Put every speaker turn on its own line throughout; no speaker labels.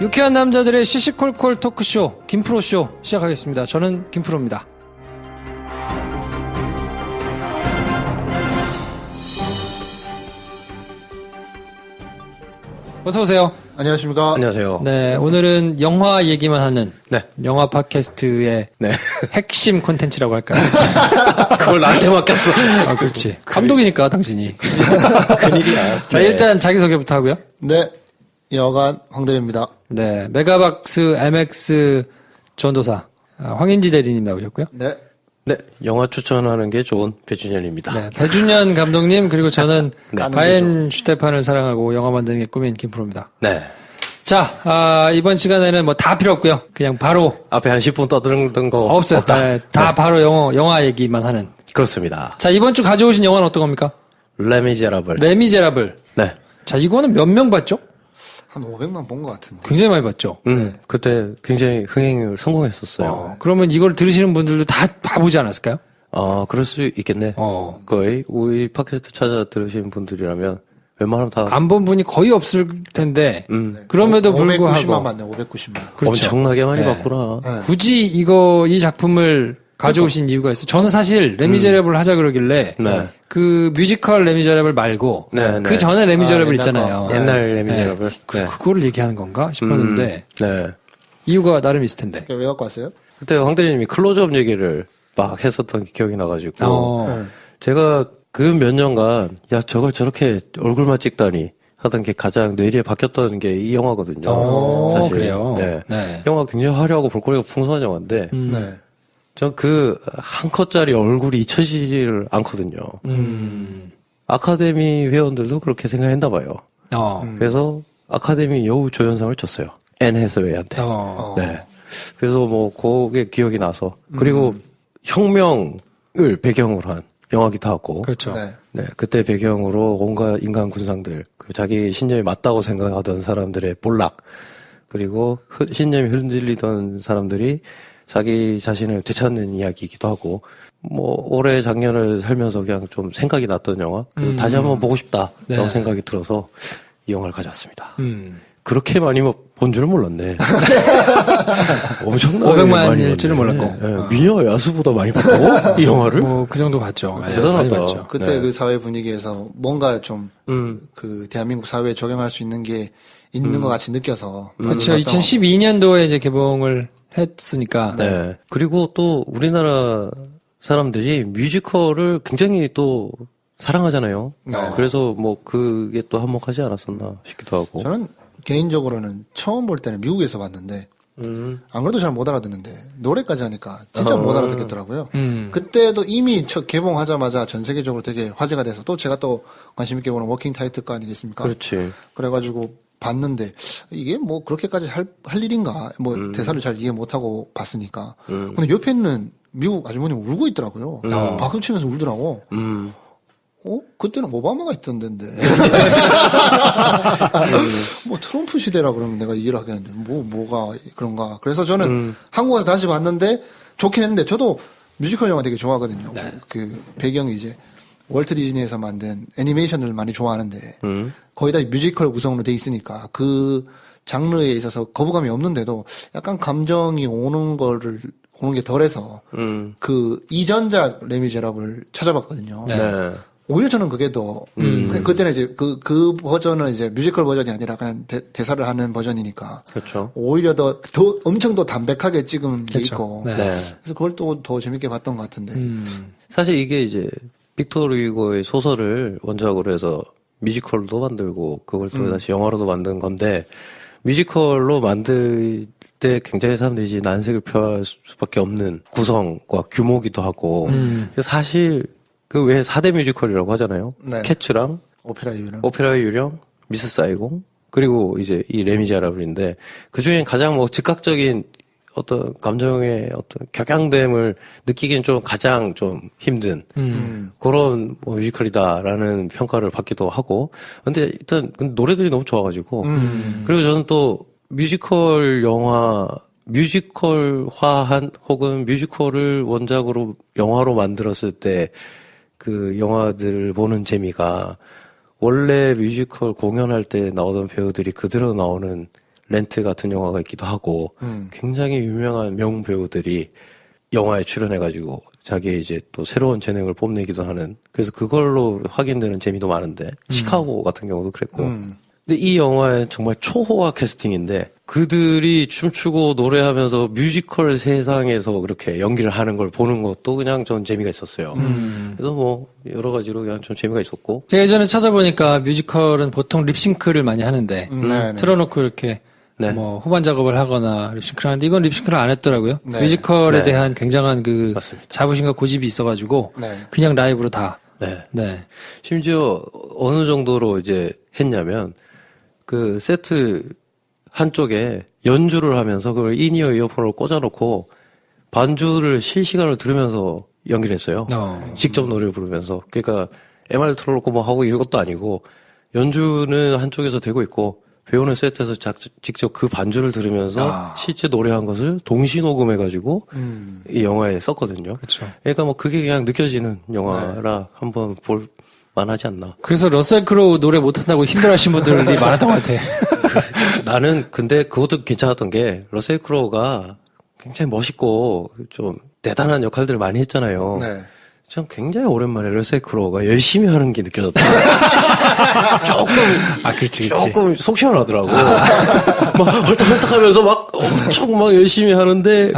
유쾌한 남자들의 시시콜콜 토크쇼 김프로쇼 시작하겠습니다. 저는 김프로입니다. 어서 오세요.
안녕하십니까.
안녕하세요.
네, 오늘은 영화 얘기만 하는 영화 팟캐스트의 핵심 콘텐츠라고 할까요?
그걸 나한테 맡겼어.
아, 그렇지. 감독이니까 당신이.
큰일이야.
자, 일단 자기소개부터 하고요.
네, 여간 황대리입니다.
네, 메가박스 MX 전도사 황인지 대리님 나오셨고요.
네.
네, 영화 추천하는 게 좋은 배준현입니다.
네, 배준현 감독님 그리고 저는 가엔 슈테판을 사랑하고 영화 만드는 게 꿈인 김프로입니다.
네.
자, 이번 시간에는 뭐 다 필요 없고요. 그냥 바로
앞에 한 10분 떠드는 거
없어요.
없다.
네, 다 바로 영화 얘기만 하는.
그렇습니다.
자, 이번 주 가져오신 영화는 어떤 겁니까?
레미제라블.
레미제라블.
네.
자, 이거는 몇 명 봤죠?
한 500만 본 것 같은데.
굉장히 많이 봤죠?
그때 굉장히 흥행을 성공했었어요.
그러면 이걸 들으시는 분들도 다 봐보지 않았을까요?
그럴 수 있겠네. 거의 우리 팟캐스트 찾아 들으신 분들이라면 웬만하면 다
안 본 분이 거의 없을 텐데 그럼에도 불구하고
590만 맞네. 590만.
그렇죠.
엄청나게 많이
네.
봤구나.
네.
굳이 이 작품을 가져오신 이유가 있어요. 저는 사실 레미제라블을 하자 그러길래
네.
그 뮤지컬 레미제라블 말고
네,
그
네.
전에 레미제라블
옛날
있잖아요.
거.
옛날 레미제라블. 네.
그거를 얘기하는 건가 싶었는데
네.
이유가 나름 있을 텐데.
왜 갖고 왔어요?
그때 황대리님이 클로즈업 얘기를 막 했었던 기억이 나가지고
네.
제가 그 몇 년간 야 저걸 저렇게 얼굴만 찍다니 하던 게 가장 뇌리에 박혔던 게 이 영화거든요. 사실.
그래요?
네.
네.
영화 굉장히 화려하고 볼거리가 풍성한 영화인데
네.
전 그 한 컷짜리 얼굴이 잊혀지지를 않거든요. 아카데미 회원들도 그렇게 생각했나 봐요. 그래서 아카데미 여우 조연상을 줬어요. 앤 해서웨이한테. 네. 그래서 뭐 그게 기억이 나서 그리고 혁명을 배경으로 한 영화기도 하고.
그렇죠.
네.
네, 그때 배경으로 온갖 인간 군상들, 그리고 자기 신념이 맞다고 생각하던 사람들의 볼락, 그리고 신념이 흔들리던 사람들이 자기 자신을 되찾는 이야기이기도 하고, 뭐 올해 작년을 살면서 그냥 좀 생각이 났던 영화. 그래서 다시 한번 보고 싶다라고
네.
생각이 들어서 이 영화를 가져왔습니다. 그렇게 많이 본 줄은 몰랐네. 엄청나게
500만일
많이
줄은
봤네.
몰랐고.
네, 미녀 야수보다 많이 봤다고? 이 영화를?
뭐 그 정도 봤죠. 네,
대단하다.
많이 봤죠.
그때
네.
그 사회 분위기에서 뭔가 좀 그 대한민국 사회에 적용할 수 있는 게 있는 것 같이 느껴서.
그렇죠. 2012년도에 이제 개봉을 했으니까.
네. 그리고 또 우리나라 사람들이 뮤지컬을 굉장히 또 사랑하잖아요.
네.
그래서 뭐 그게 또 한몫하지 않았었나 싶기도 하고.
저는 개인적으로는 처음 볼 때는 미국에서 봤는데 안 그래도 잘 못 알아듣는데 노래까지 하니까 진짜 못 알아듣겠더라고요. 그때도 이미 개봉하자마자 전 세계적으로 되게 화제가 돼서 또 제가 또 관심 있게 보는 워킹 타이틀 아니겠습니까?
그렇지.
그래가지고 봤는데 이게 뭐 그렇게까지 할 일인가? 뭐 대사를 잘 이해 못하고 봤으니까. 근데 옆에 있는 미국 아주머니 울고 있더라고요. 박수 치면서 울더라고. 그때는 오바마가 있던 데인데. 뭐 트럼프 시대라 그러면 내가 이해를 하겠는데, 뭐가 그런가. 그래서 저는 한국 와서 다시 봤는데 좋긴 했는데, 저도 뮤지컬 영화 되게 좋아하거든요.
네.
그 배경이 이제 월트 디즈니에서 만든 애니메이션을 많이 좋아하는데, 거의 다 뮤지컬 구성으로 돼 있으니까 그 장르에 있어서 거부감이 없는데도 약간 감정이 오는 게 덜해서, 그 이전작 레미제라블을 찾아봤거든요.
네.
오히려 저는 그게 더, 그때는 이제 그 버전은 이제 뮤지컬 버전이 아니라 그냥 대사를 하는 버전이니까.
그렇죠.
오히려 더 엄청 더 담백하게 찍은 게
그렇죠.
있고.
네.
그래서 그걸 또 더 재밌게 봤던 것 같은데.
사실 이게 이제 빅토르 유고의 소설을 원작으로 해서 뮤지컬도 만들고 그걸 또 다시 영화로도 만든 건데 뮤지컬로 만들 때 굉장히 사람들이 이제 난색을 표할 수밖에 없는 구성과 규모기도 하고 사실 그 왜 4대 뮤지컬이라고 하잖아요.
네.
캐츠랑
오페라의 유령,
미스 사이공 그리고 이제 이 레미제라블인데 그 중에 가장 뭐 즉각적인 어떤 감정의 어떤 격양됨을 느끼기엔 좀 가장 좀 힘든 그런 뭐 뮤지컬이다라는 평가를 받기도 하고 근데 일단 노래들이 너무 좋아가지고 그리고 저는 또 뮤지컬 영화 뮤지컬화한 혹은 뮤지컬을 원작으로 영화로 만들었을 때 그 영화들을 보는 재미가 원래 뮤지컬 공연할 때 나오던 배우들이 그대로 나오는 렌트 같은 영화가 있기도 하고 굉장히 유명한 명배우들이 영화에 출연해가지고 자기의 이제 또 새로운 재능을 뽐내기도 하는 그래서 그걸로 확인되는 재미도 많은데 시카고 같은 경우도 그랬고 근데 이 영화는 정말 초호화 캐스팅인데 그들이 춤추고 노래하면서 뮤지컬 세상에서 그렇게 연기를 하는 걸 보는 것도 그냥 전 재미가 있었어요. 그래서 뭐 여러 가지로 그냥 좀 재미가 있었고
제가 예전에 찾아보니까 뮤지컬은 보통 립싱크를 많이 하는데 틀어놓고 이렇게
네.
뭐 후반 작업을 하거나 립싱크를 하는데 이건 립싱크를 안 했더라고요.
네.
뮤지컬에
네.
대한 굉장한 그
맞습니다.
자부심과 고집이 있어가지고
네.
그냥 라이브로 다.
네.
네.
심지어 어느 정도로 이제 했냐면 그 세트 한쪽에 연주를 하면서 그걸 인이어 이어폰을 꽂아놓고 반주를 실시간으로 들으면서 연기를 했어요. 직접 노래를 부르면서. 그러니까 MR 틀어놓고 뭐 하고 이것도 아니고 연주는 한쪽에서 되고 있고 배우는 세트에서 직접 그 반주를 들으면서 실제 노래한 것을 동시 녹음해가지고 이 영화에 썼거든요.
그렇죠.
그러니까 뭐 그게 그냥 느껴지는 영화라 한번 볼 만하지 않나.
그래서 러셀 크로우 노래 못한다고 힘들어하신 분들이 많았던 것 같아.
나는 근데 그것도 괜찮았던 게 러셀 크로우가 굉장히 멋있고 좀 대단한 역할들을 많이 했잖아요.
네.
전 굉장히 오랜만에 러셀 크로우가 열심히 하는 게 느껴졌다. 조금 속 시원하더라고. 막 헐떡헐떡하면서 막 엄청 막 열심히 하는데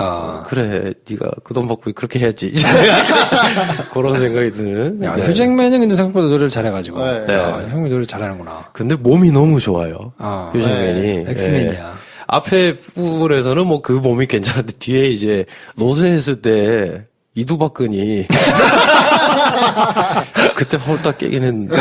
그래 네가 그 돈 받고 그렇게 해야지. 그런 생각이 드는.
야, 휴잭맨은 근데 생각보다 노래를 잘해가지고.
네.
형이 노래 잘하는구나.
근데 몸이 너무 좋아요. 휴잭맨이.
네. 엑스맨이야.
예. 앞에 부분에서는 뭐 그 몸이 괜찮은데 뒤에 이제 노쇠했을 때 이두박근이 그때 홀딱 깨긴 했는데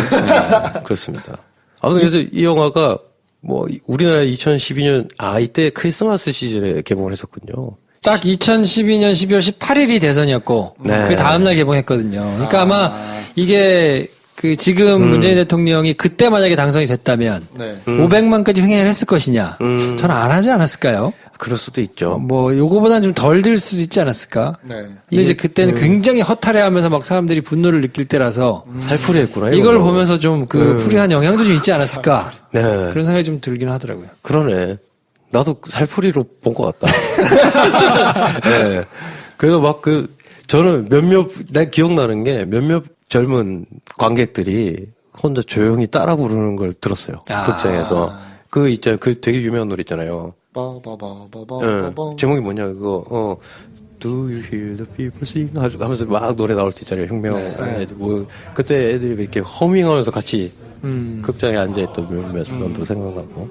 그렇습니다. 아무튼 그래서 이 영화가 뭐 우리나라 2012년 이때 크리스마스 시즌에 개봉을 했었군요.
딱 2012년 12월 18일이 대선이었고
네.
그 다음날 개봉했거든요. 그러니까 아마 이게 그 지금 문재인 대통령이 그때 만약에 당선이 됐다면
네.
500만까지 횡행을 했을 것이냐? 저는 안 하지 않았을까요?
그럴 수도 있죠.
뭐 요거보다는 좀 덜 들 수도 있지 않았을까?
네.
근데 이제 그때는 굉장히 허탈해하면서 막 사람들이 분노를 느낄 때라서
살풀이했구나.
이걸 보면서 좀 그 풀이한 영향도 좀 있지 않았을까?
네.
그런 생각이 좀 들긴 하더라고요.
그러네. 나도 살풀이로 본 것 같다. 네. 그래서 막 저는 내 기억나는 게 몇몇 젊은 관객들이 혼자 조용히 따라 부르는 걸 들었어요. 극장에서. 그 되게 유명한 노래 있잖아요. 제목이 뭐냐, 그거, Do you hear the people sing? 하면서 막 노래 나올 때 있잖아요. 혁명. 네. 그때 애들이 이렇게 허밍하면서 같이 극장에 앉아있던 몇몇 사람도 생각나고.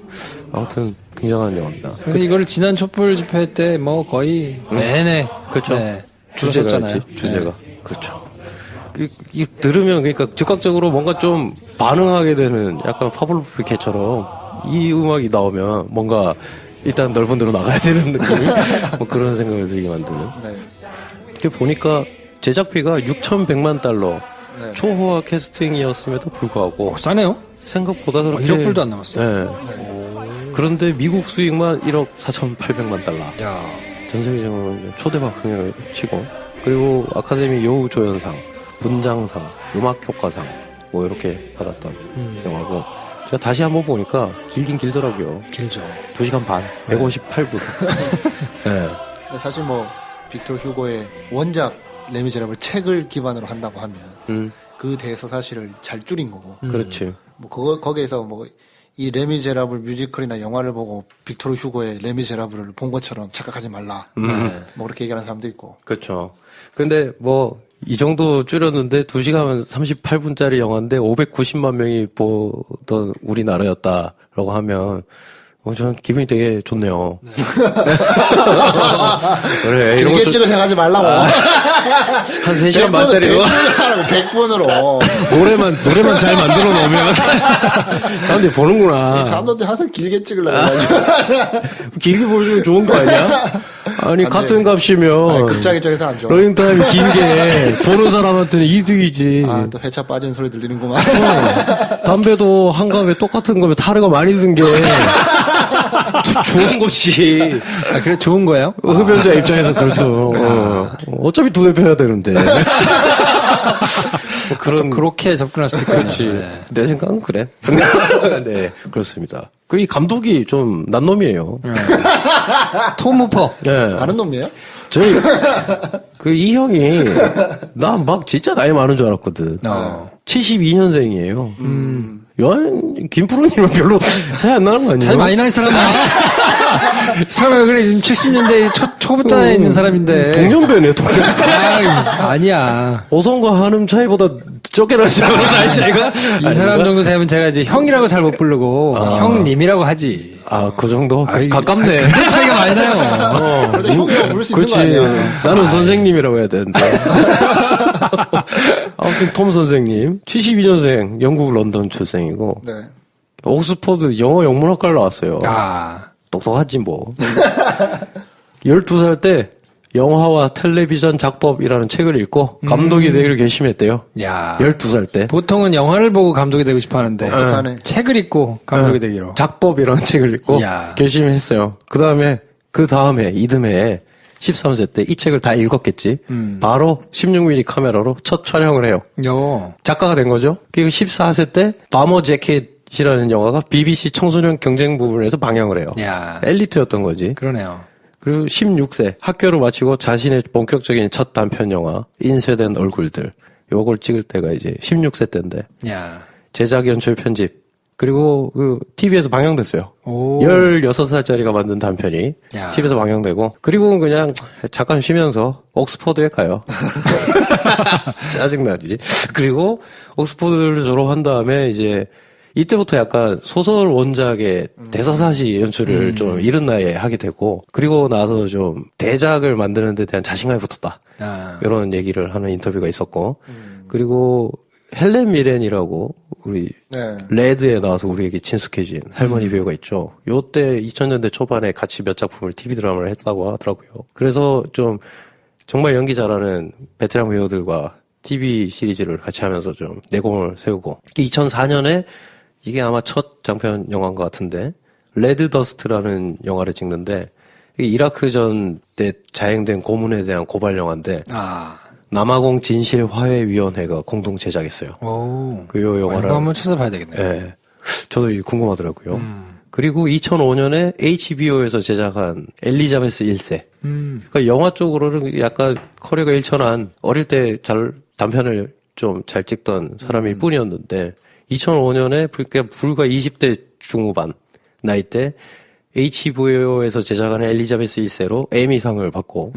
아무튼 굉장한 영화입니다.
그래서 이걸 지난 촛불 집회 때 뭐 거의 내내.
그렇죠.
네,
주제가. 네. 그렇죠. 이 들으면 그러니까 즉각적으로 뭔가 좀 반응하게 되는 약간 파블로프 개처럼 이 음악이 나오면 뭔가 일단 넓은 데로 나가야 되는 느낌 뭐 그런 생각을 들게 만드는.
네.
이렇게 보니까 제작비가 6,100만 달러
네.
초호화 캐스팅이었음에도 불구하고
싸네요.
생각보다 그렇게
1억 불도 안 남았어요.
네. 그런데 미국 수익만 1억 4,800만 달러.
야.
전 세계적으로 초대박 흥행을 치고 그리고 아카데미 여우조연상, 분장상, 음악효과상 뭐 이렇게 받았던 영화고 제가 다시 한번 보니까 길긴 길더라고요.
길죠.
2시간 반, 158분. 네.
사실 뭐 빅토르 휴고의 원작 레미제라블 책을 기반으로 한다고 하면 그 대에서 사실을 잘 줄인 거고.
그렇지.
뭐 거기에서 뭐 이 레미제라블 뮤지컬이나 영화를 보고 빅토르 휴고의 레미제라블을 본 것처럼 착각하지 말라. 뭐 그렇게 얘기하는 사람도 있고.
그렇죠. 근데 뭐 이 정도 줄였는데 2시간 38분짜리 영화인데 590만 명이 보던 우리나라였다라고 하면 저는 기분이 되게 좋네요. 네. 그래,
길게 찍을 생각하지 말라고.
한 3시간 반짜리로.
100분으로.
노래만 잘 만들어 놓으면. 사람들이 보는구나.
감독들 항상 길게 찍으려고 해가지고.
길게 보여주면 좋은 거 아니야? 아니, 같은 값이면.
극장 입장에서 안 좋아.
러닝타임이 길게 보는 사람한테는 이득이지.
또 회차 빠진 소리 들리는구만.
담배도 한 갑에 똑같은 거면 타르가 많이 든 게. 좋은 거지.
그래, 좋은 거예요?
흡연자 입장에서 그렇죠. 어차피 두 대 펴야 되는데.
그렇게 접근할 수도 있겠지.
내 생각은 그래. 네, 그렇습니다. 그 이 감독이 좀 난 놈이에요.
톰 후퍼.
네.
아는 놈이에요?
저희 그 이 형이 나 막 진짜 나이 많은 줄 알았거든. 72년생이에요. 김프로님은 별로 차이 안 나는 거 아니에요?
잘 많이 나는 사람이야. 설마 그래 지금 70년대 초부자에 있는 사람인데.
동년배네, 동년배.
아니야.
오성과 한음 차이보다 적게 나지 않아, 나이 차이가?
이 사람 정도 되면 제가 이제 형이라고 잘 못 부르고 형님이라고 하지.
아, 그 정도?
아니,
가깝네.
근데 차이가 많이 나요.
그래도 형이라고 부를 수 있는 거
그렇지.
아니야?
나는 선생님이라고 해야 되는데. 아무튼 톰 선생님, 72년생, 영국 런던 출생이고,
네.
옥스퍼드 영어 영문학과를 나왔어요. 똑똑하지 뭐. 12살 때 영화와 텔레비전 작법이라는 책을 읽고 감독이 되기를 결심했대요.
야.
12살 때.
보통은 영화를 보고 감독이 되고 싶어 하는데
독특하네.
책을 읽고 감독이 되기로.
작법이라는 책을 읽고
이야.
결심했어요. 그 다음에 이듬해에 13세 때 이 책을 다 읽었겠지. 바로 16mm 카메라로 첫 촬영을 해요. 작가가 된 거죠. 그리고 14세 때 바머 재킷이라는 영화가 BBC 청소년 경쟁 부분에서 방영을 해요.
야.
엘리트였던 거지.
그러네요.
그리고 16세 학교를 마치고 자신의 본격적인 첫 단편 영화 인쇄된 얼굴들 요걸 찍을 때가 이제 16세 때인데
야.
제작 연출 편집 그리고 그 TV에서 방영됐어요.
오.
16살짜리가 만든 단편이
야.
TV에서 방영되고 그리고 그냥 잠깐 쉬면서 옥스퍼드에 가요. 짜증나지. 그리고 옥스퍼드를 졸업한 다음에 이제 이때부터 약간 소설 원작의 대사사시 연출을 좀 이른 나이에 하게 되고 그리고 나서 좀 대작을 만드는 데 대한 자신감이 붙었다. 이런 얘기를 하는 인터뷰가 있었고 그리고 헬렌 미렌이라고 우리
네.
레드에 나와서 우리에게 친숙해진 할머니 배우가 있죠. 요때 2000년대 초반에 같이 몇 작품을 TV 드라마를 했다고 하더라고요. 그래서 좀 정말 연기 잘하는 베테랑 배우들과 TV 시리즈를 같이 하면서 좀 내공을 세우고 2004년에 이게 아마 첫 장편 영화인 것 같은데 레드 더스트라는 영화를 찍는데 이게 이라크전 때 자행된 고문에 대한 고발 영화인데 남아공 진실화해위원회가 공동 제작했어요. 그 요 영화를
이거 한번 찾아봐야 되겠네요.
네, 저도 이게 궁금하더라고요. 그리고 2005년에 HBO에서 제작한 엘리자베스 1세. 그러니까 영화 쪽으로는 약간 커리어가 일천한 어릴 때 단편을 좀 잘 찍던 사람일 뿐이었는데 2005년에 불과 20대 중후반 나이 때 HBO에서 제작한 엘리자베스 1세로 에미상을 받고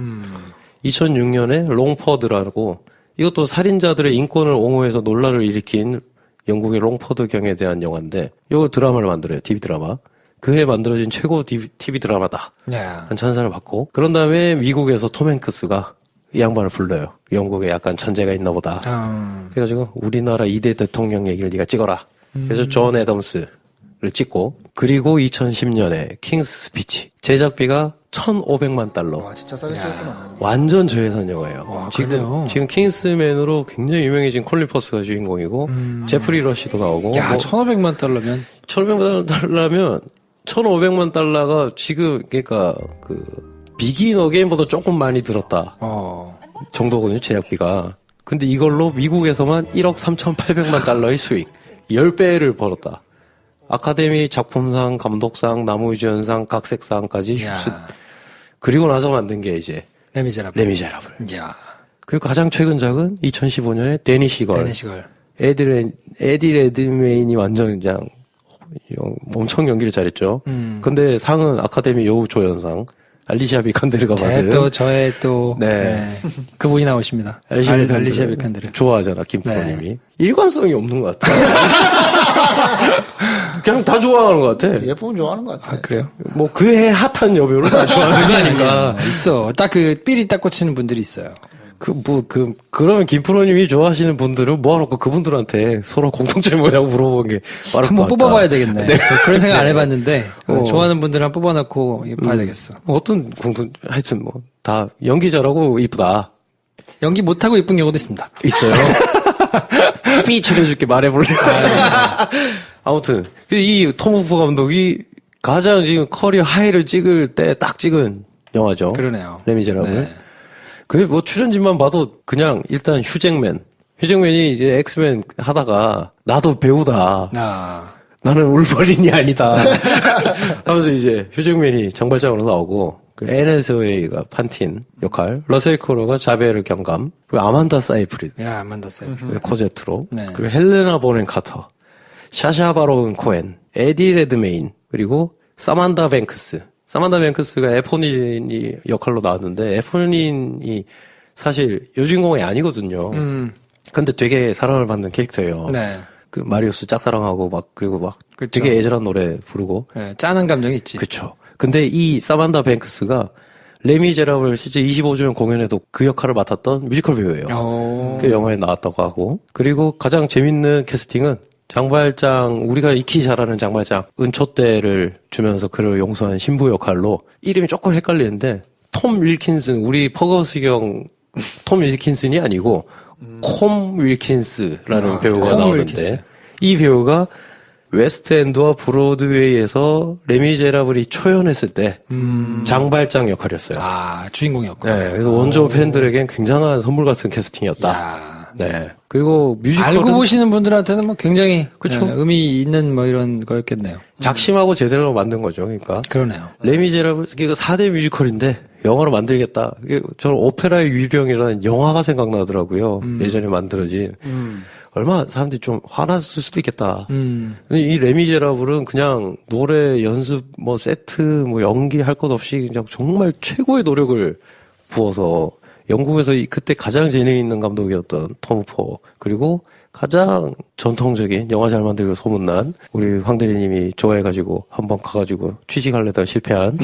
2006년에 롱퍼드라고 이것도 살인자들의 인권을 옹호해서 논란을 일으킨 영국의 롱퍼드 경에 대한 영화인데 이거 드라마를 만들어요. TV 드라마. 그해 만들어진 최고 TV 드라마다. 한 찬사를 받고 그런 다음에 미국에서 톰 행크스가 이 양반을 불러요. 영국에 약간 천재가 있나 보다. 그래가지고 우리나라 2대 대통령 얘기를 네가 찍어라. 그래서 존 애덤스를 찍고 그리고 2010년에 킹스 스피치 제작비가 1,500만 달러.
와, 진짜 싸게 찍었구나.
완전 저예산 영화예요.
와,
지금 킹스맨으로 굉장히 유명해진 콜린 퍼스가 주인공이고 제프리 러시도 나오고.
야, 1,500만 달러면
1,500만 달러면 1,500만 달러가 지금 그러니까 그 비긴 어게인보다 조금 많이 들었다. 정도거든요, 제작비가. 근데 이걸로 미국에서만 1억 3,800만 달러의 수익. 10배를 벌었다. 아카데미 작품상, 감독상, 나무주연상, 각색상까지 휩쓸. 그리고 나서 만든 게 이제 레미제라블.
야.
그리고 가장 최근 작은 2015년에 데니 시걸. 에디 레드메인이 완전 그냥 엄청 연기를 잘했죠. 근데 상은 아카데미 여우 조연상. 알리시아 비칸데르가 받은.
저의 또. 네. 그분이 나오십니다. 알리시아 비칸데르.
좋아하잖아, 김프로님이. 네. 일관성이 없는 것 같아. 그냥 다 좋아하는 것 같아.
예쁘면 좋아하는 것 같아.
그래요?
뭐, 그해 핫한 여배우를 다 좋아하는 거 아닌가.
있어. 딱 삘이 딱 꽂히는 분들이 있어요.
그러면 김프로님이 좋아하시는 분들은 모아놓고 그분들한테 서로 공통점이 뭐냐고 물어보는 게 빠를
한번
것 같다.
뽑아봐야 되겠네.
네.
그런 생각 안 해봤는데, 좋아하는 분들 한번 뽑아놓고 봐야 되겠어.
어떤 하여튼 뭐, 다 연기 잘하고 이쁘다.
연기 못하고 이쁜 경우도 있습니다.
있어요. 삐 처리해줄게 말해볼래. 아무튼, 이 톰 후퍼 감독이 가장 지금 커리어 하이를 찍을 때 딱 찍은 영화죠.
그러네요.
레미제라블.
네.
그게 뭐 출연진만 봐도 그냥 일단 휴잭맨이 이제 엑스맨 하다가 나도 배우다. 나는 울버린이 아니다. 하면서 이제 휴잭맨이 정발장으로 나오고, 그 애네스웨이가 판틴 역할, 러셀 크로우가 자베르 경감, 그리고 아만다 사이프리드,
야, 아만다 사이프리드.
코제트로,
네.
그리고 헬레나 보넨 카터, 샤샤 바론 코엔, 에디 레드메인, 그리고 사만다 뱅크스. 사만다 뱅크스가 에포닌이 역할로 나왔는데, 에포닌이 사실 여주인공이 아니거든요. 근데 되게 사랑을 받는 캐릭터예요.
네.
그 마리우스 짝사랑하고 막 그리고 막
그쵸.
되게 애절한 노래 부르고.
네, 짠한 감정이 있지.
그쵸. 근데 이 사만다 뱅크스가 레미제라블 실제 25주년 공연에도 그 역할을 맡았던 뮤지컬 배우예요.
오.
그 영화에 나왔다고 하고. 그리고 가장 재밌는 캐스팅은 장발장, 우리가 익히 잘 아는 장발장 은초대를 주면서 그를 용서한 신부 역할로 이름이 조금 헷갈리는데 톰 윌킨슨, 우리 퍼거스경 톰 윌킨슨이 아니고 콤 윌킨스라는 배우가
콤
나오는데
윌킨스.
이 배우가 웨스트엔드와 브로드웨이에서 레미제라블이 초연했을 때 장발장 역할이었어요.
아, 주인공이었구나.
네, 그래서 원조 팬들에겐 굉장한 선물 같은 캐스팅이었다.
야.
네. 그리고 뮤지컬은
알고 보시는 분들한테는 뭐 굉장히
그쵸.
네, 의미 있는 뭐 이런 거였겠네요.
작심하고 제대로 만든 거죠. 그러니까
그러네요.
레미제라블 이게 4대 뮤지컬인데 영화로 만들겠다. 이게 저는 오페라의 유령이라는 영화가 생각나더라고요. 예전에 만들어진. 얼마나 사람들이 좀 화났을 수도 있겠다. 근데 이 레미제라블은 그냥 노래 연습 뭐 세트 뭐 연기 할 것 없이 그냥 정말 최고의 노력을 부어서 영국에서 그때 가장 재능 있는 감독이었던 톰 포 그리고 가장 전통적인 영화 잘 만들고 소문난 우리 황 대리님이 좋아해가지고 한번 가가지고 취직하려다가 실패한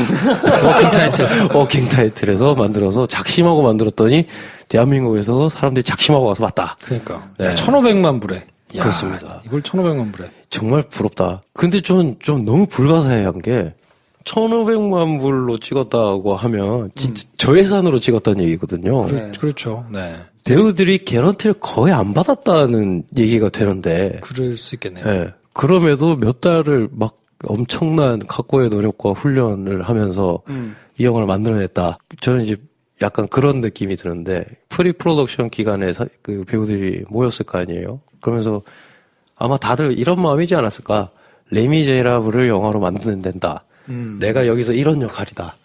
워킹 타이틀에서 만들어서 작심하고 만들었더니 대한민국에서도 사람들이 작심하고 와서 봤다.
그러니까.
네.
1,500만 불에. 야,
그렇습니다.
이걸 1,500만 불에.
정말 부럽다. 근데 좀 너무 불가사의한 게 1,500만 불로 찍었다고 하면 진짜 저예산으로 찍었다는 얘기거든요.
네.
그렇죠. 네.
배우들이 개런티를 거의 안 받았다는 얘기가 되는데
그럴 수 있겠네요.
네. 그럼에도 몇 달을 막 엄청난 각고의 노력과 훈련을 하면서 이 영화를 만들어냈다. 저는 이제 약간 그런 느낌이 드는데 프리 프로덕션 기간에 그 배우들이 모였을 거 아니에요. 그러면서 아마 다들 이런 마음이지 않았을까. 레미제라블을 영화로 만드는 된다. 내가 여기서 이런 역할이다.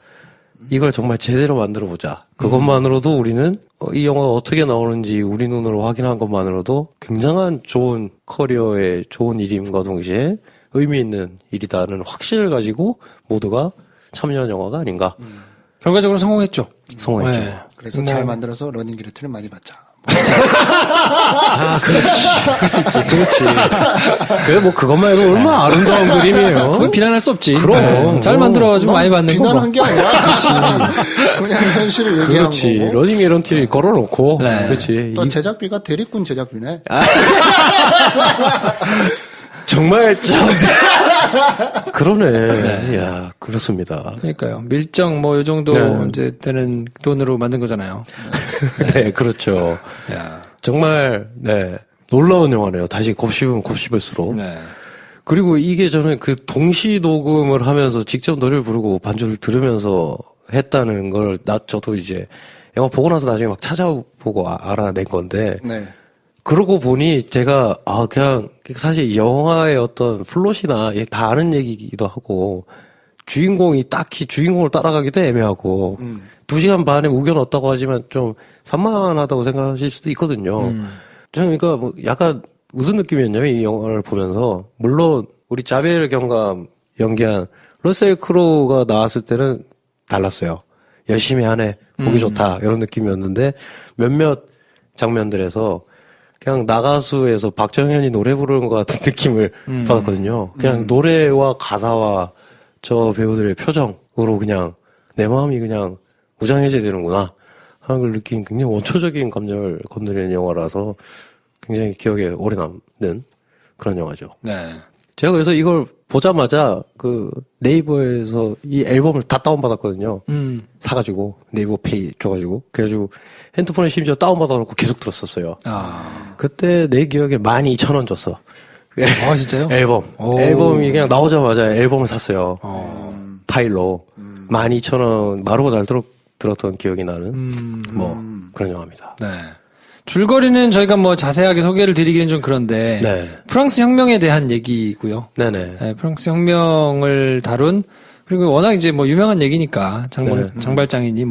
이걸 정말 제대로 만들어보자. 그것만으로도 우리는 이 영화가 어떻게 나오는지 우리 눈으로 확인한 것만으로도 굉장한 좋은 커리어의 좋은 일임과 동시에 의미 있는 일이다는 확신을 가지고 모두가 참여한 영화가 아닌가.
결과적으로 성공했죠.
성공했죠.
네.
그래서 잘 만들어서 러닝 기르트를 많이 받자.
아, 그렇지. 그럴 수 있지. 그렇지. 그래, 뭐, 그것만 해도 얼마나 아름다운 그림이에요.
그건 비난할 수 없지.
그럼.
잘 만들어가지고 많이 받는 거.
비난한 게 아니라 그냥 현실을 얘기한
그렇지.
거고.
러닝 개런티를 걸어놓고.
네.
그렇지.
또 제작비가 대리꾼 제작비네.
정말 참. 그러네. 야, 그렇습니다.
그러니까요. 밀정 뭐 이 정도
네.
이제 되는 돈으로 만든 거잖아요.
네, 그렇죠.
야.
정말, 네. 놀라운 영화네요. 다시 곱씹으면 곱씹을수록.
네.
그리고 이게 저는 그 동시 녹음을 하면서 직접 노래를 부르고 반주를 들으면서 했다는 걸 저도 이제 영화 보고 나서 나중에 막 찾아보고 알아낸 건데.
네.
그러고 보니 제가 그냥 사실 영화의 어떤 플롯이나 이게 다 아는 얘기이기도 하고 주인공이 딱히 주인공을 따라가기도 애매하고 2시간 반에 우겨 넣었다고 하지만 좀 산만하다고 생각하실 수도 있거든요. 저는 그러니까 뭐 약간 무슨 느낌이었냐면 이 영화를 보면서 물론 우리 자베르 경감 연기한 러셀 크로우가 나왔을 때는 달랐어요. 열심히 하네, 보기 좋다 이런 느낌이었는데 몇몇 장면들에서 그냥 나가수에서 박정현이 노래 부르는 것 같은 느낌을 받았거든요. 그냥 노래와 가사와 저 배우들의 표정으로 그냥 내 마음이 그냥 무장해제야 되는구나 하는 걸 느낀 굉장히 원초적인 감정을 건드리는 영화라서 굉장히 기억에 오래 남는 그런 영화죠.
네.
제가 그래서 이걸 보자마자 그 네이버에서 이 앨범을 다 다운받았거든요. 사가지고 네이버 페이 줘가지고 그래가지고 핸드폰에 심지어 다운받아놓고 계속 들었었어요. 그때 내 기억에 12,000원 줬어.
아, 진짜요?
앨범.
오.
앨범이 그냥 나오자마자 앨범을 샀어요. 파일로. 12,000원 마루가 날 들었던 기억이 나는 뭐 그런 영화입니다.
네. 줄거리는 저희가 뭐 자세하게 소개를 드리기는 좀 그런데
네.
프랑스 혁명에 대한 얘기고요.
네네.
네, 프랑스 혁명을 다룬 그리고 워낙 이제 뭐 유명한 얘기니까 장발장이니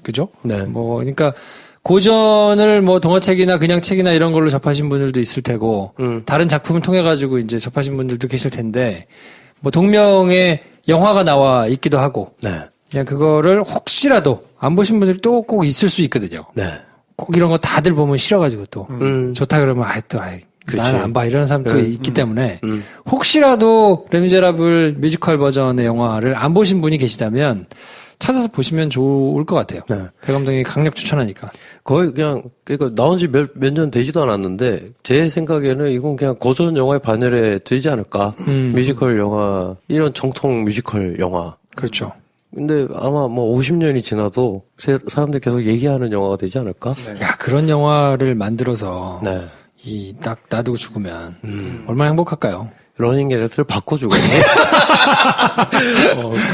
그죠?
네.
뭐 그러니까 고전을 뭐 동화책이나 그냥 책이나 이런 걸로 접하신 분들도 있을 테고 다른 작품을 통해 가지고 이제 접하신 분들도 계실 텐데 뭐 동명의 영화가 나와 있기도 하고
네.
그냥 그거를 혹시라도 안 보신 분들이 또 꼭 있을 수 있거든요.
네.
꼭 이런 거 다들 보면 싫어가지고 또 좋다 그러면 나는 안 봐 이런 사람도 있기 때문에 혹시라도 레미제라블 뮤지컬 버전의 영화를 안 보신 분이 계시다면 찾아서 보시면 좋을 것 같아요.
네.
배 감독이 강력 추천하니까.
거의 그냥 그러니까 나온 지 몇 년 되지도 않았는데 제 생각에는 이건 그냥 고전 영화의 반열에 들지 않을까. 뮤지컬 영화 이런 정통 뮤지컬 영화.
그렇죠.
근데 아마 뭐 50년이 지나도 사람들이 계속 얘기하는 영화가 되지 않을까?
네.
야 그런 영화를 만들어서
네.
이 딱 놔두고 죽으면 얼마나 행복할까요?
러닝 게레트를 바꿔주고.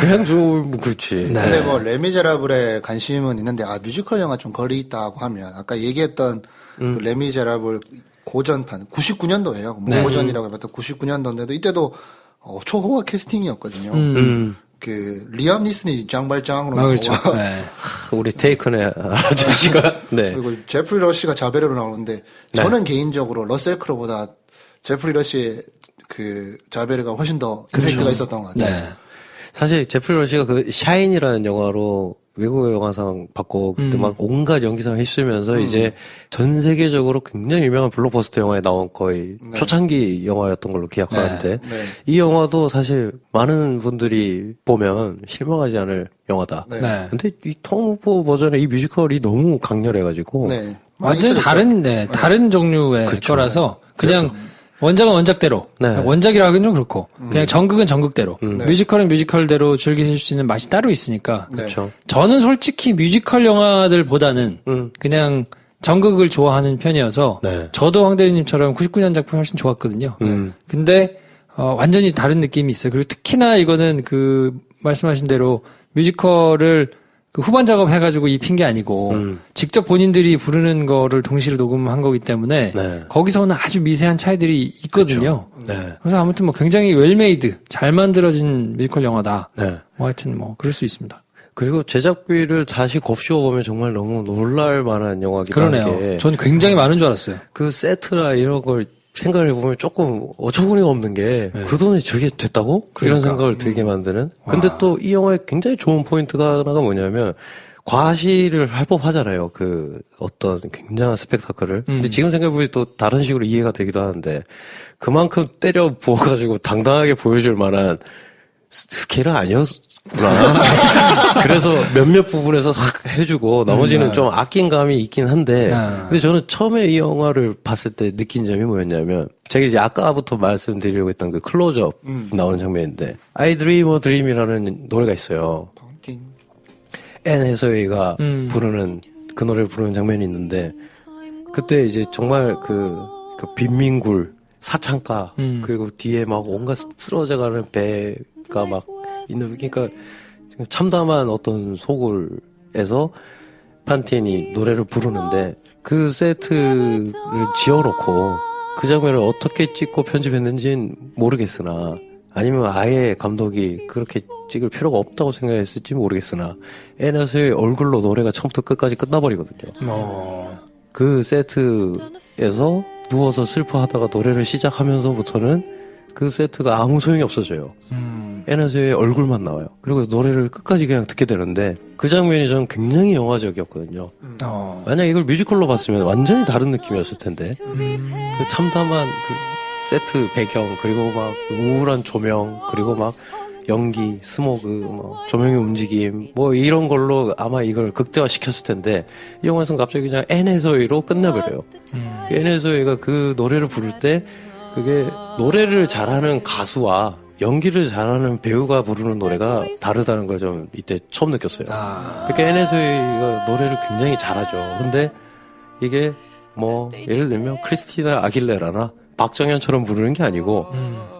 그냥 죽으면 그렇지.
네.
근데 뭐 레미제라블에 관심은 있는데 뮤지컬 영화 좀 거리 있다고 하면 아까 얘기했던 그 레미제라블 고전판 99년도예요. 뭐 고전이라고 해봤던 99년도인데도 이때도 초호화 캐스팅이었거든요. 그 리암 니슨이 장발장으로
그렇죠.
나오고
네.
우리 테이큰의 아저씨가 네.
그리고 제프리 러시가 자베르로 나오는데 저는 개인적으로 러셀 크로보다 제프리 러시의 그 자베르가 훨씬 더 임팩트가 있었던 것 같아요.
네.
사실 제프리 러시가 그 샤인이라는 영화로 외국의 영화상 받고 그때 막 온갖 연기상 휩쓸면서 이제 전 세계적으로 굉장히 유명한 블록버스터 영화에 나온 거의 초창기 영화였던 걸로 기억하는데
네.
이 영화도 사실 많은 분들이 보면 실망하지 않을 영화다.
네.
네.
근데 이 톰 후보 버전의 이 뮤지컬이 너무 강렬해가지고
네.
완전히 다른 종류의
그렇죠.
거라서 그냥 원작은 원작대로
네.
원작이라 하기는 좀 그렇고 그냥 전극은 전극대로
네.
뮤지컬은 뮤지컬대로 즐기실 수 있는 맛이 따로 있으니까
네.
그렇죠.
저는 솔직히 뮤지컬 영화들보다는 그냥 전극을 좋아하는 편이어서
네.
저도 황대리님처럼 99년 작품이 훨씬 좋았거든요. 근데 완전히 다른 느낌이 있어요. 그리고 특히나 이거는 그 말씀하신 대로 뮤지컬을 그 후반 작업 해가지고 입힌 게 아니고 직접 본인들이 부르는 거를 동시로 녹음한 거기 때문에
네.
거기서는 아주 미세한 차이들이 있거든요.
네.
그래서 아무튼 뭐 굉장히 웰메이드 잘 만들어진 뮤지컬 영화다.
네.
뭐 하여튼 뭐 그럴 수 있습니다.
그리고 제작비를 다시 곱씹어 보면 정말 너무 놀랄 만한 영화기도 한
그러네요.
게
전 굉장히 많은 줄 알았어요.
그 세트나 이런 걸 생각을 해보면 조금 어처구니가 없는 게 그 돈이 저게 됐다고? 이런 생각을 들게 만드는. 근데 또 이 영화의 굉장히 좋은 포인트가 하나가 뭐냐면 과시를 할 법하잖아요. 그 어떤 굉장한 스펙타클을. 근데 지금 생각해보면 또 다른 식으로 이해가 되기도 하는데 그만큼 때려 부어가지고 당당하게 보여줄 만한 스케일은 아니었구나. 그래서 몇몇 부분에서 확 해주고 나머지는 좀 아낀 감이 있긴 한데 근데 저는 처음에 이 영화를 봤을 때 느낀 점이 뭐였냐면 제가 이제 아까부터 말씀드리려고 했던 그 클로즈업 나오는 장면인데 I Dream a Dream이라는 노래가 있어요. 앤 해서웨이가 부르는 그 노래를 부르는 장면이 있는데 그때 이제 정말 그 빈민굴 사창가 그리고 뒤에 막 온갖 쓰러져가는 배가 막 있는 그러니까 참담한 어떤 소굴에서 판틴이 노래를 부르는데 그 세트를 지어놓고 그 장면을 어떻게 찍고 편집했는지는 모르겠으나 아니면 아예 감독이 그렇게 찍을 필요가 없다고 생각했을지 모르겠으나 애너스의 얼굴로 노래가 처음부터 끝까지 끝나버리거든요. 그 세트에서 누워서 슬퍼하다가 노래를 시작하면서부터는 그 세트가 아무 소용이 없어져요. 애너스의 얼굴만 나와요. 그리고 노래를 끝까지 그냥 듣게 되는데 그 장면이 저는 굉장히 영화적이었거든요. 만약 이걸 뮤지컬로 봤으면 완전히 다른 느낌이었을 텐데 그 참담한 그 세트 배경 그리고 막 우울한 조명 그리고 막 연기, 스모그, 뭐 조명의 움직임 뭐 이런 걸로 아마 이걸 극대화 시켰을 텐데 이 영화에서는 갑자기 그냥 앤 해서웨이로 끝내버려요. 앤 해서웨이가 그 노래를 부를 때 그게 노래를 잘하는 가수와 연기를 잘하는 배우가 부르는 노래가 다르다는 걸 좀 이때 처음 느꼈어요. 그러니까 앤 해서웨이가 노래를 굉장히 잘하죠. 근데 이게 뭐 예를 들면 크리스티나 아길레라나 박정현처럼 부르는 게 아니고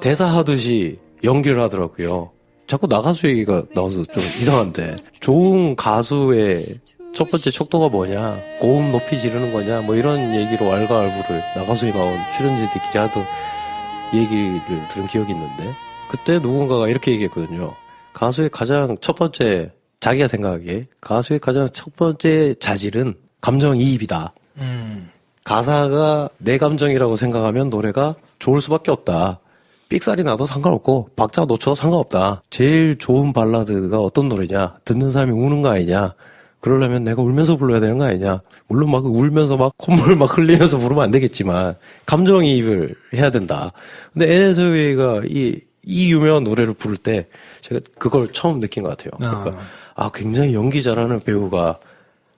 대사하듯이 연기를 하더라고요. 자꾸 나가수 얘기가 나와서 좀 이상한데 좋은 가수의 첫 번째 척도가 뭐냐, 고음 높이 지르는 거냐, 뭐 이런 얘기로 왈가왈부를 나가수에 나온 출연진들끼리 하던 얘기를 들은 기억이 있는데, 그때 누군가가 이렇게 얘기했거든요. 가수의 가장 첫 번째, 자기가 생각하기에 가수의 가장 첫 번째 자질은 감정이입이다. 가사가 내 감정이라고 생각하면 노래가 좋을 수밖에 없다. 삑살이 나도 상관없고 박자 놓쳐도 상관없다. 제일 좋은 발라드가 어떤 노래냐, 듣는 사람이 우는 거 아니냐, 그러려면 내가 울면서 불러야 되는 거 아니냐. 물론 막 울면서 막 콧물 막 흘리면서 부르면 안 되겠지만 감정이입을 해야 된다. 근데 NSOA가 이 유명한 노래를 부를 때 제가 그걸 처음 느낀 것 같아요. 그러니까 굉장히 연기 잘하는 배우가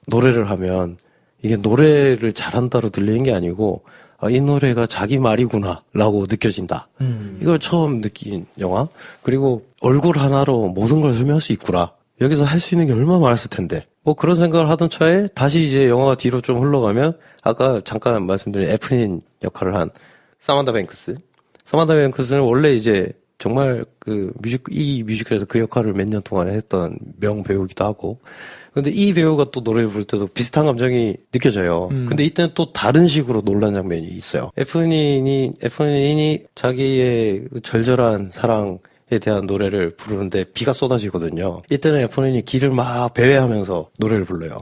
노래를 하면 이게 노래를 잘한다로 들리는 게 아니고 이 노래가 자기 말이구나라고 느껴진다. 이걸 처음 느낀 영화. 그리고 얼굴 하나로 모든 걸 설명할 수 있구나. 여기서 할 수 있는 게 얼마나 많았을 텐데. 뭐 그런 생각을 하던 차에 다시 이제 영화가 뒤로 좀 흘러가면 아까 잠깐 말씀드린 에프닌 역할을 한 사만다 뱅크스. 사만다 뱅크스는 원래 이제 정말 이 뮤지컬에서 그 역할을 몇 년 동안 했던 명배우기도 하고. 근데 이 배우가 또 노래를 부를 때도 비슷한 감정이 느껴져요. 근데 이때는 또 다른 식으로 놀란 장면이 있어요. 에프닌이 자기의 절절한 사랑에 대한 노래를 부르는데 비가 쏟아지거든요. 이때는 에프닌이 길을 막 배회하면서 노래를 불러요.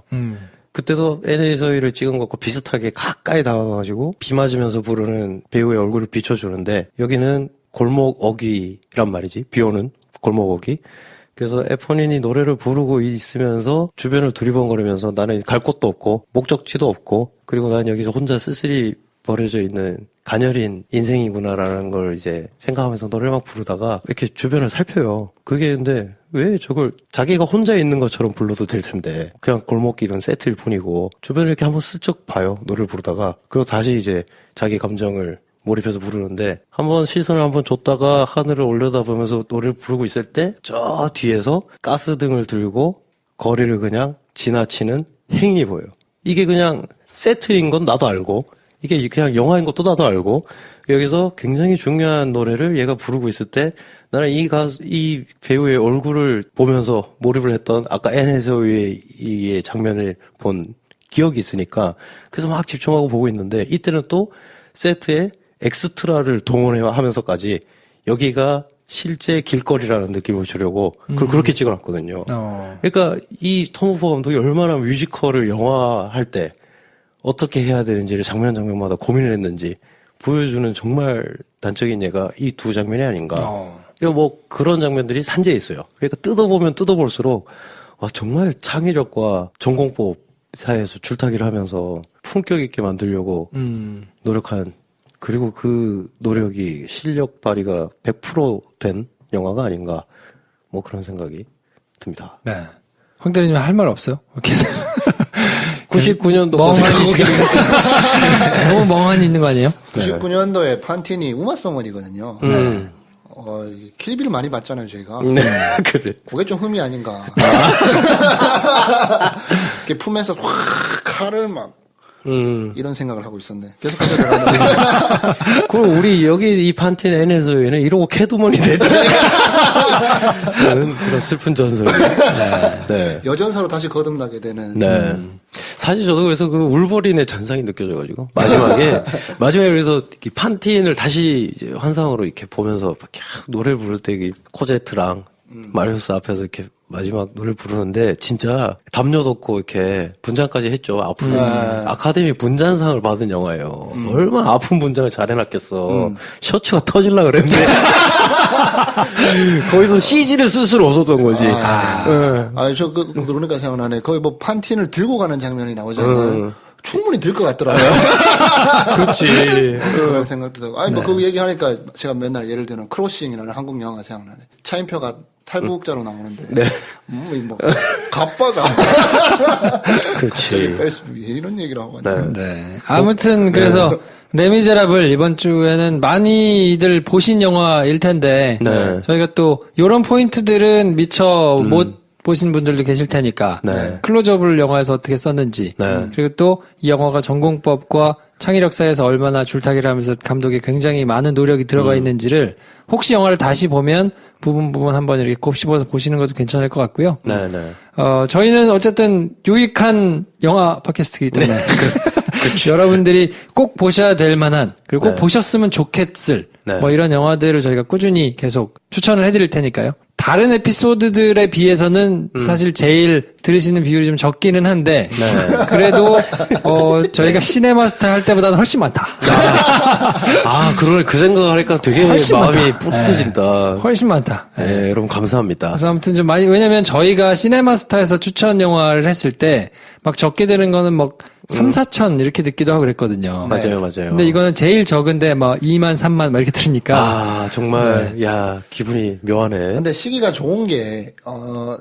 그때도 NSOA를 찍은 것과 비슷하게 가까이 다가가가지고 비 맞으면서 부르는 배우의 얼굴을 비춰주는데 여기는 골목 어귀란 말이지. 비 오는 골목 어귀. 그래서 에포닌이 노래를 부르고 있으면서 주변을 두리번거리면서 나는 갈 곳도 없고 목적지도 없고 그리고 난 여기서 혼자 쓸쓸히 버려져 있는 가녀린 인생이구나라는 걸 이제 생각하면서 노래를 막 부르다가 이렇게 주변을 살펴요. 그게 근데 왜 저걸 자기가 혼자 있는 것처럼 불러도 될 텐데 그냥 골목길은 세트일 뿐이고 주변을 이렇게 한번 슬쩍 봐요. 노래를 부르다가 그리고 다시 이제 자기 감정을 몰입해서 부르는데 한번 시선을 한번 줬다가 하늘을 올려다보면서 노래를 부르고 있을 때 저 뒤에서 가스등을 들고 거리를 그냥 지나치는 행인이 보여요. 이게 그냥 세트인 건 나도 알고 이게 그냥 영화인 것도 나도 알고 여기서 굉장히 중요한 노래를 얘가 부르고 있을 때 나는 이 배우의 얼굴을 보면서 몰입을 했던 아까 NSOA의 장면을 본 기억이 있으니까 그래서 막 집중하고 보고 있는데 이때는 또 세트에 엑스트라를 동원하면서까지 여기가 실제 길거리라는 느낌을 주려고 그걸 그렇게 찍어놨거든요. 그러니까 이 톰 호퍼 감독이 얼마나 뮤지컬을 영화할 때 어떻게 해야 되는지를 장면마다 고민을 했는지 보여주는 정말 단적인 예가 이 두 장면이 아닌가. 그러니까 뭐 그런 장면들이 산재해 있어요. 그러니까 뜯어보면 뜯어볼수록 와 정말 창의력과 전공법 사이에서 줄타기를 하면서 품격 있게 만들려고 노력한 그리고 그 노력이 실력 발휘가 100% 된 영화가 아닌가 뭐 그런 생각이 듭니다.
네. 황 대리님 할 말 없어요? 계속
99년도
너무 멍하니 있는 거 아니에요?
99년도에 판틴이 우마성원이거든요. 킬빌 많이 봤잖아요, 저희가.
네, 그래.
그게 좀 흠이 아닌가. 이렇게 품에서 확 칼을 막 이런 생각을 하고 있었네. 계속 하자.
그럼 우리 여기 이 판틴 NSOA는 이러고 캐두먼이 됐다는 그런 슬픈 전설. 네.
여전사로 다시 거듭나게 되는.
네. 사실 저도 그래서 그 울버린의 잔상이 느껴져가지고 마지막에 그래서 이 판틴을 다시 이제 환상으로 이렇게 보면서 이렇게 노래를 부를 때 코제트랑 마리오스 앞에서 이렇게 마지막 노래를 부르는데 진짜 담요도 없고 이렇게 분장까지 했죠. 아카데미 분장상을 받은 영화예요. 얼마나 아픈 분장을 잘 해놨겠어. 셔츠가 터질라 그랬는데 거기서 CG를 쓸 수는 없었던 거지.
그러니까 생각나네. 거의 뭐 판틴을 들고 가는 장면이 나오잖아요. 충분히 들 것 같더라고요.
그렇지.
그런 생각도 들고. 아니, 뭐, 그 얘기하니까 제가 맨날 예를 들면 크로싱이라는 한국 영화 생각나네. 차인표가 탈북자로 나오는데.
네.
뭐, 갑바가.
그렇지.
이런 얘기를 하고 왔네.
네. 아무튼, 그래서, 레미제라블 이번 주에는 많이들 보신 영화일 텐데, 저희가 또, 요런 포인트들은 미처 못 보신 분들도 계실 테니까
네.
클로즈업을 영화에서 어떻게 썼는지
네.
그리고 또 이 영화가 전공법과 창의력 사이에서 얼마나 줄타기를 하면서 감독이 굉장히 많은 노력이 들어가 있는지를 혹시 영화를 다시 보면 부분 한번 이렇게 곱씹어서 보시는 것도 괜찮을 것 같고요.
네, 네.
저희는 어쨌든 유익한 영화 팟캐스트이기 때문에 여러분들이 꼭 보셔야 될 만한 그리고 꼭
네.
보셨으면 좋겠을
네.
뭐 이런 영화들을 저희가 꾸준히 계속 추천을 해드릴 테니까요. 다른 에피소드들에 비해서는 사실 제일 들으시는 비율이 좀 적기는 한데 그래도 저희가 시네마스터 할 때보다는 훨씬 많다.
그러네. 그 생각을 하니까 되게
훨씬
마음이
많다.
뿌듯해진다.
훨씬 많다.
네, 여러분 감사합니다.
그래서 아무튼 좀 많이 왜냐면 저희가 시네마스터에서 추천 영화를 했을 때 막 적게 되는 거는 막 3, 4천 이렇게 듣기도 하고 그랬거든요.
맞아요.
근데 이거는 제일 적은데 막 2만, 3만 막 이렇게 들으니까
정말 야 기분이 묘하네.
근데 시기가 좋은 게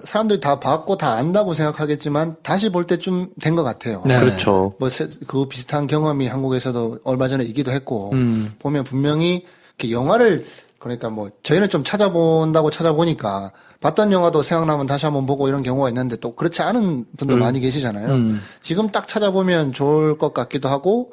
사람들이 다 봤고 다 안다고 생각하겠지만 다시 볼 때 좀 된 것 같아요.
네.
그렇죠.
뭐 그 비슷한 경험이 한국에서도 얼마 전에 있기도 했고 보면 분명히 이렇게 영화를 그러니까 뭐 저희는 좀 찾아보니까 봤던 영화도 생각나면 다시 한번 보고 이런 경우가 있는데 또 그렇지 않은 분도 많이 계시잖아요. 지금 딱 찾아보면 좋을 것 같기도 하고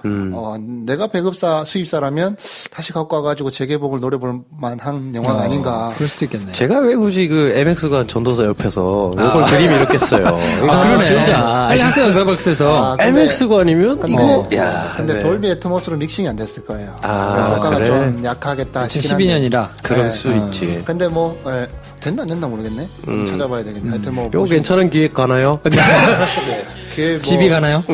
내가 배급사 수입사라면 다시 갖고 와가지고 재개봉을 노려볼 만한 영화가 아닌가.
그럴 수도 있겠네.
제가 왜 굳이 그 MX관 전도사 옆에서 이걸 드림이 이렇겠어요.
그러네.
진짜.
빨리 하세요, 베박스에서.
MX관이면 이거
근데
네.
돌비 애트모스로 믹싱이 안 됐을 거예요.
아,
그래서 효과가
그래?
좀 약하겠다 싶긴 한데.
12년이라.
그럴 수 있지.
근데 뭐 됐나 안 됐나 모르겠네. 찾아봐야 되겠네. 하여튼 뭐
이거 괜찮은 기획 가나요?
그게 뭐
집이 가나요?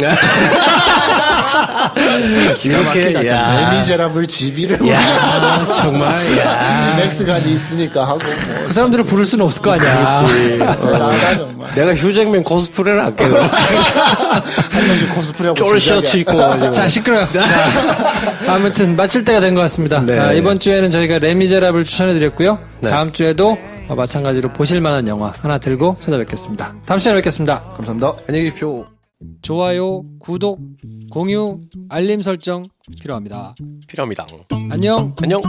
기가 막히다.
야.
레미제라블 GB를
야 정말 야.
맥스간이 있으니까 하고 뭐.
그 사람들을 부를 수는 없을 거 아니야.
나다 정말.
내가 휴잭맨 코스프레를 할게요.
한 명씩 코스프레하고
쫄 셔츠 입고 가지고.
자, 시끄러요. 자, 아무튼 마칠 때가 된 것 같습니다.
네.
이번 주에는 저희가 레미제라블 추천해드렸고요.
네.
다음 주에도 마찬가지로 보실 만한 영화 하나 들고 찾아뵙겠습니다. 다음 시간에 뵙겠습니다.
감사합니다.
안녕히 계십시오.
좋아요, 구독, 공유, 알림 설정 필요합니다.
필요합니다.
안녕.
안녕.